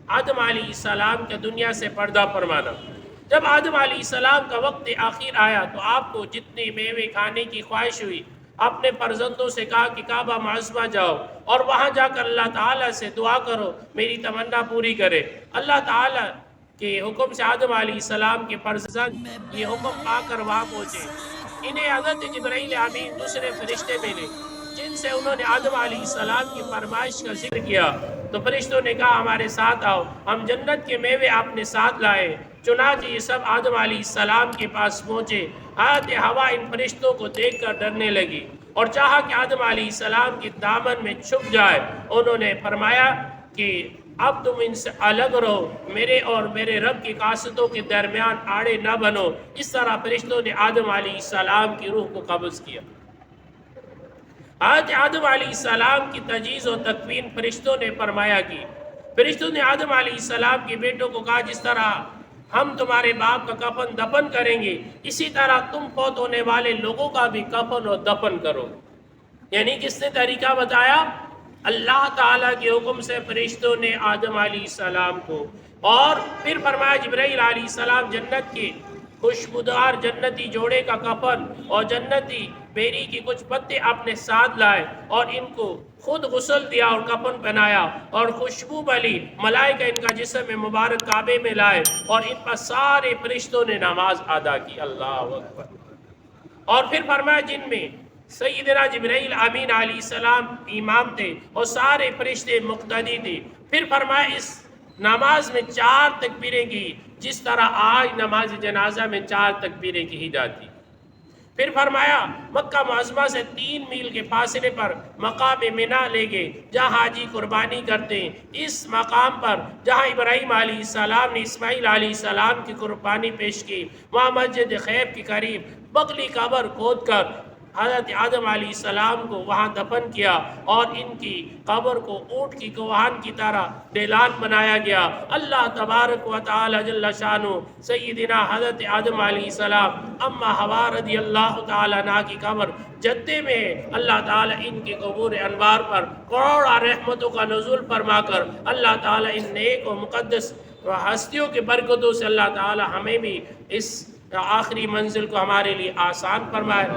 آدم علیہ السلام کا دنیا سے پردہ فرمانا۔ جب آدم علیہ السلام کا وقت آخر آیا تو آپ کو جتنے میوے کھانے کی خواہش ہوئی، اپنے فرزندوں سے کہا کہ کعبہ معظمہ جاؤ اور وہاں جا کر اللہ تعالیٰ سے دعا کرو، میری تمنا پوری کرے۔ اللہ تعالیٰ کے حکم سے آدم علیہ السلام کے فرزند یہ حکم پا کر وہاں پہنچے۔ انہیں حضرت جبرائیل امین دوسرے فرشتے ملے، جن سے انہوں نے آدم علیہ السلام کی فرمائش کا ذکر کیا تو فرشتوں نے کہا ہمارے ساتھ آؤ، ہم جنت کے میوے اپنے ساتھ لائے۔ چنانچہ یہ سب آدم علیہ السلام کے پاس پہنچے۔ حضرت حوا ان فرشتوں کو دیکھ کر ڈرنے لگی اور چاہا کہ آدم علیہ السلام کی دامن میں چھپ جائے۔ انہوں نے فرمایا کہ اب تم ان سے الگ رہو، میرے اور میرے رب کی قاصدوں کے درمیان آڑے نہ بنو۔ اس طرح فرشتوں نے آدم علیہ السلام کی روح کو قبض کیا۔ حضرت آدم علیہ السلام کی تجہیز و تکفین فرشتوں نے فرمایا کی۔ فرشتوں نے آدم علیہ السلام کے بیٹوں کو کہا جس طرح ہم تمہارے باپ کا کفن دفن کریں گے، اسی طرح تم فوت ہونے والے لوگوں کا بھی کفن اور دفن کرو۔ یعنی کس نے طریقہ بتایا؟ اللہ تعالیٰ کے حکم سے فرشتوں نے آدم علیہ السلام کو، اور پھر فرمایا جبرائیل علیہ السلام جنت کے خوشبودار جنتی جوڑے کا کفن اور جنتی بیری کی کچھ پتے اپنے ساتھ لائے اور ان کو خود غسل دیا اور کفن پہنایا اور خوشبو بلی ملائکہ ان کا جسم مبارک کعبے میں لائے اور ان پر سارے فرشتوں نے نماز ادا کی۔ اللہ اکبر۔ اور پھر فرمایا جن میں سیدنا جبرائیل امین علیہ السلام امام تھے اور سارے فرشتے مقتدی تھے۔ پھر فرمایا اس نماز میں 4 تکبیریں کی جس طرح آج نماز جنازہ میں 4 تکبیریں کی جاتی۔ پھر فرمایا مکہ معظمہ سے 3 میل کے فاصلے پر مقام منی لے گئے جہاں حاجی قربانی کرتے ہیں۔ اس مقام پر جہاں ابراہیم علیہ السلام نے اسماعیل علیہ السلام کی قربانی پیش کی، وہاں مسجد خیف کے قریب بغلی قبر کھود کر حضرت آدم علیہ السلام کو وہاں دفن کیا اور ان کی قبر کو اونٹ کی کوہان کی طرح ڈھلان بنایا گیا۔ اللہ تبارک و تعالی جل شانہ سیدنا حضرت آدم علیہ السلام اما حوا رضی اللہ تعالی عنہ کی قبر جدے میں ہے۔ اللہ تعالی ان کے قبور انوار پر کروڑا رحمتوں کا نزول فرما کر اللہ تعالی ان نیک و مقدس ہستیوں کے برکتوں سے اللہ تعالی ہمیں بھی اس آخری منزل کو ہمارے لیے آسان فرمائے۔